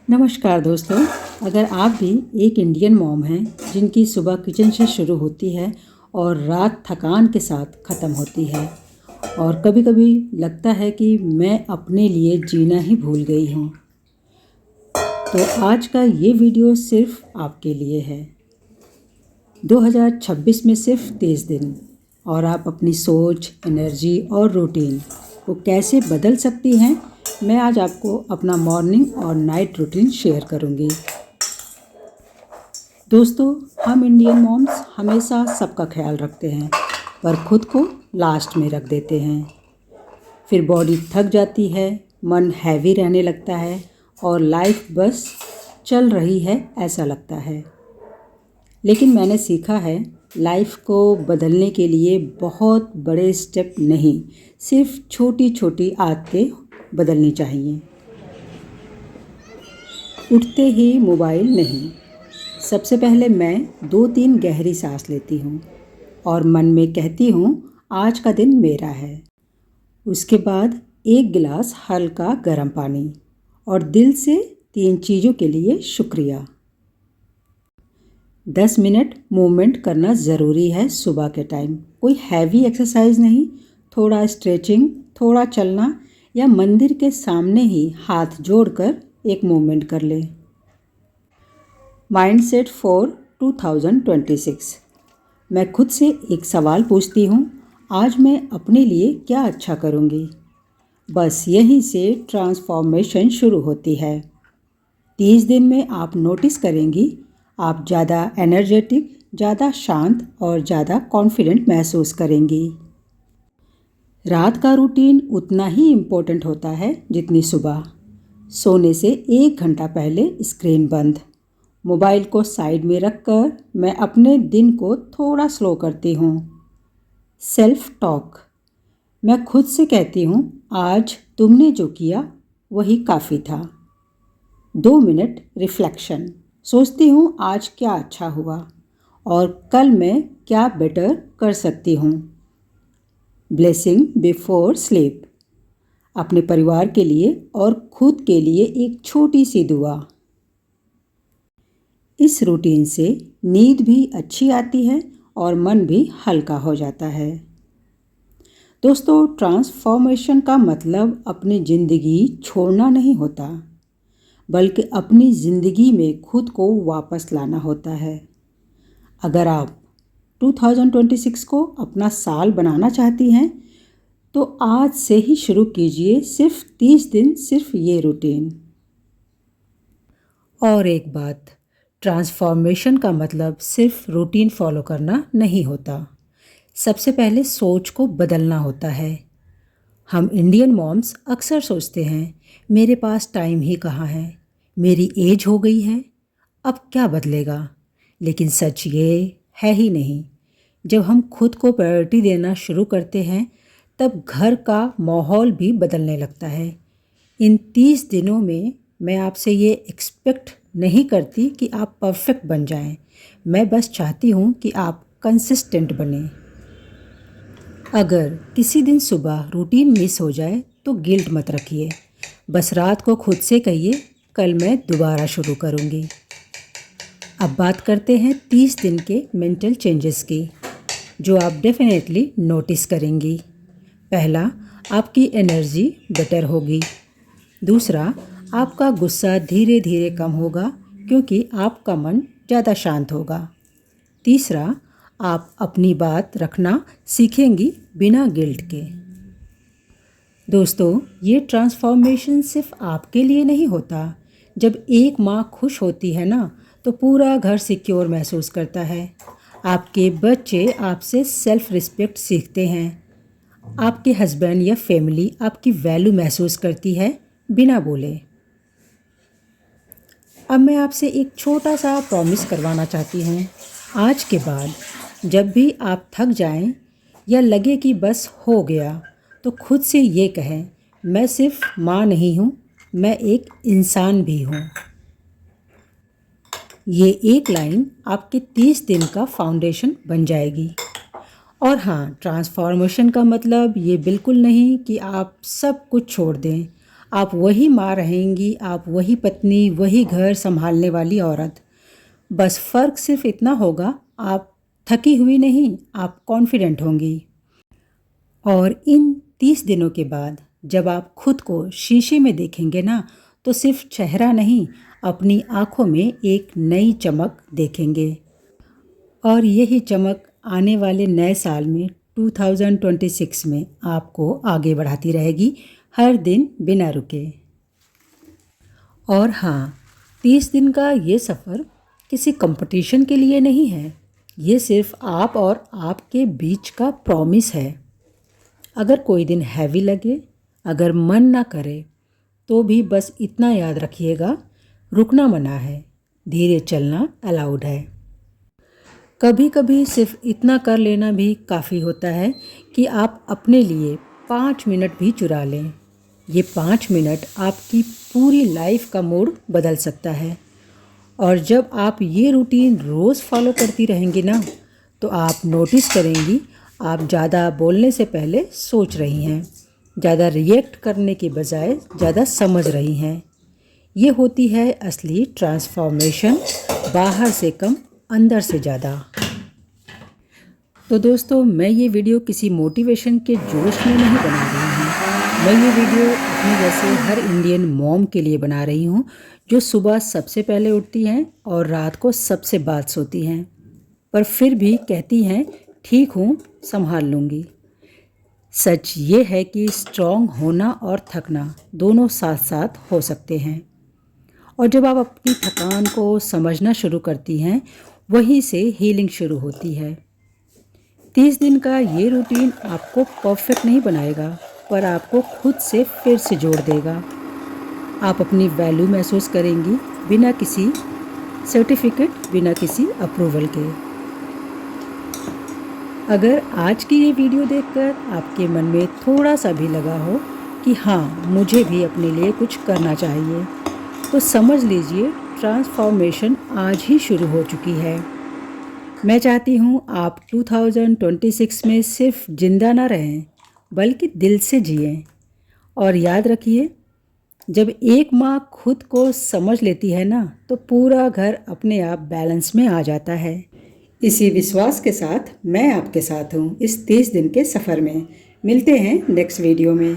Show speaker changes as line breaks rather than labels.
नमस्कार दोस्तों। अगर आप भी एक इंडियन मॉम हैं जिनकी सुबह किचन से शुरू होती है और रात थकान के साथ ख़त्म होती है और कभी कभी लगता है कि मैं अपने लिए जीना ही भूल गई हूँ, तो आज का ये वीडियो सिर्फ आपके लिए है। 2026 में सिर्फ 30 दिन और आप अपनी सोच, एनर्जी और रूटीन को कैसे बदल सकती हैं, मैं आज आपको अपना मॉर्निंग और नाइट रूटीन शेयर करूंगी। दोस्तों, हम इंडियन मॉम्स हमेशा सबका ख्याल रखते हैं पर खुद को लास्ट में रख देते हैं। फिर बॉडी थक जाती है, मन हैवी रहने लगता है और लाइफ बस चल रही है ऐसा लगता है। लेकिन मैंने सीखा है, लाइफ को बदलने के लिए बहुत बड़े स्टेप नहीं, सिर्फ छोटी छोटी आदतें बदलनी चाहिए। उठते ही मोबाइल नहीं। सबसे पहले मैं 2-3 गहरी सांस लेती हूँ और मन में कहती हूँ आज का दिन मेरा है। उसके बाद एक गिलास हल्का गर्म पानी और दिल से 3 चीज़ों के लिए शुक्रिया। 10 मिनट मूवमेंट करना ज़रूरी है सुबह के टाइम। कोई हैवी एक्सरसाइज नहीं, थोड़ा स्ट्रेचिंग, थोड़ा चलना या मंदिर के सामने ही हाथ जोड़कर एक मूवमेंट कर ले। Mindset for 2026। मैं खुद से एक सवाल पूछती हूँ, आज मैं अपने लिए क्या अच्छा करूँगी। बस यहीं से ट्रांसफॉर्मेशन शुरू होती है। 30 दिन में आप नोटिस करेंगी, आप ज़्यादा एनर्जेटिक, ज़्यादा शांत और ज़्यादा कॉन्फिडेंट महसूस करेंगी। रात का रूटीन उतना ही इम्पोर्टेंट होता है जितनी सुबह। सोने से 1 घंटा पहले स्क्रीन बंद, मोबाइल को साइड में रखकर मैं अपने दिन को थोड़ा स्लो करती हूँ। Self talk. मैं खुद से कहती हूँ आज तुमने जो किया वही काफ़ी था। 2 मिनट रिफ्लेक्शन। सोचती हूँ आज क्या अच्छा हुआ और कल मैं क्या बेटर कर सकती हूँ। Blessing before sleep. अपने परिवार के लिए और खुद के लिए एक छोटी सी दुआ। इस रूटीन से नींद भी अच्छी आती है और मन भी हल्का हो जाता है। दोस्तों, ट्रांसफॉर्मेशन का मतलब अपनी ज़िंदगी छोड़ना नहीं होता, बल्कि अपनी ज़िंदगी में खुद को वापस लाना होता है। अगर आप 2026 को अपना साल बनाना चाहती हैं तो आज से ही शुरू कीजिए, सिर्फ 30 दिन, सिर्फ ये रूटीन। और एक बात, ट्रांसफॉर्मेशन का मतलब सिर्फ रूटीन फॉलो करना नहीं होता। सबसे पहले सोच को बदलना होता है। हम इंडियन मॉम्स अक्सर सोचते हैं मेरे पास टाइम ही कहाँ है, मेरी एज हो गई है, अब क्या बदलेगा। लेकिन सच ये है ही नहीं। जब हम खुद को प्रायोरिटी देना शुरू करते हैं तब घर का माहौल भी बदलने लगता है। इन 30 दिनों में मैं आपसे ये एक्सपेक्ट नहीं करती कि आप परफेक्ट बन जाएं। मैं बस चाहती हूँ कि आप कंसिस्टेंट बने। अगर किसी दिन सुबह रूटीन मिस हो जाए तो गिल्ट मत रखिए। बस रात को खुद से कहिए कल मैं दोबारा शुरू करूँगी। अब बात करते हैं 30 दिन के मेंटल चेंजेस की, जो आप डेफिनेटली नोटिस करेंगी। पहला, आपकी एनर्जी बेटर होगी। दूसरा, आपका गुस्सा धीरे धीरे कम होगा क्योंकि आपका मन ज़्यादा शांत होगा। तीसरा, आप अपनी बात रखना सीखेंगी बिना गिल्ट के। दोस्तों, ये ट्रांसफॉर्मेशन सिर्फ आपके लिए नहीं होता। जब एक माँ खुश होती है ना, तो पूरा घर सिक्योर महसूस करता है। आपके बच्चे आपसे सेल्फ रिस्पेक्ट सीखते हैं। आपके हस्बैंड या फैमिली आपकी वैल्यू महसूस करती है बिना बोले। अब मैं आपसे एक छोटा सा प्रॉमिस करवाना चाहती हूँ। आज के बाद जब भी आप थक जाएं या लगे कि बस हो गया, तो खुद से ये कहें, मैं सिर्फ माँ नहीं हूँ, मैं एक इंसान भी हूँ। ये एक लाइन आपके 30 दिन का फाउंडेशन बन जाएगी। और हाँ, ट्रांसफॉर्मेशन का मतलब ये बिल्कुल नहीं कि आप सब कुछ छोड़ दें। आप वही माँ रहेंगी, आप वही पत्नी, वही घर संभालने वाली औरत। बस फ़र्क सिर्फ इतना होगा, आप थकी हुई नहीं, आप कॉन्फिडेंट होंगी। और इन 30 दिनों के बाद जब आप खुद को शीशे में देखेंगे ना, तो सिर्फ चेहरा नहीं, अपनी आँखों में एक नई चमक देखेंगे। और यही चमक आने वाले नए साल में 2026 में आपको आगे बढ़ाती रहेगी, हर दिन बिना रुके। और हाँ, 30 दिन का ये सफ़र किसी कंपटीशन के लिए नहीं है, ये सिर्फ आप और आपके बीच का प्रॉमिस है। अगर कोई दिन हैवी लगे, अगर मन ना करे, तो भी बस इतना याद रखिएगा, रुकना मना है, धीरे चलना अलाउड है। कभी कभी सिर्फ इतना कर लेना भी काफ़ी होता है कि आप अपने लिए 5 मिनट भी चुरा लें। ये 5 मिनट आपकी पूरी लाइफ का मूड बदल सकता है। और जब आप ये रूटीन रोज़ फॉलो करती रहेंगी ना, तो आप नोटिस करेंगी आप ज़्यादा बोलने से पहले सोच रही हैं, ज़्यादा रिएक्ट करने के बजाय ज़्यादा समझ रही हैं। ये होती है असली ट्रांसफॉर्मेशन, बाहर से कम, अंदर से ज़्यादा। तो दोस्तों, मैं ये वीडियो किसी मोटिवेशन के जोश में नहीं बना रही हूँ। मैं ये वीडियो अपने जैसे हर इंडियन मॉम के लिए बना रही हूँ, जो सुबह सबसे पहले उठती हैं और रात को सबसे बाद सोती हैं, पर फिर भी कहती हैं ठीक हूँ, संभाल लूँगी। सच ये है कि स्ट्रॉन्ग होना और थकना दोनों साथ साथ हो सकते हैं। और जब आप अपनी थकान को समझना शुरू करती हैं, वहीं से हीलिंग शुरू होती है। 30 दिन का ये रूटीन आपको परफेक्ट नहीं बनाएगा, पर आपको खुद से फिर से जोड़ देगा। आप अपनी वैल्यू महसूस करेंगी, बिना किसी सर्टिफिकेट, बिना किसी अप्रूवल के। अगर आज की ये वीडियो देखकर आपके मन में थोड़ा सा भी लगा हो कि हाँ, मुझे भी अपने लिए कुछ करना चाहिए, तो समझ लीजिए ट्रांसफॉर्मेशन आज ही शुरू हो चुकी है। मैं चाहती हूँ आप 2026 में सिर्फ जिंदा ना रहें, बल्कि दिल से जिएं। और याद रखिए, जब एक माँ खुद को समझ लेती है ना, तो पूरा घर अपने आप बैलेंस में आ जाता है। इसी विश्वास के साथ मैं आपके साथ हूँ इस 30 दिन के सफ़र में। मिलते हैं नेक्स्ट वीडियो में।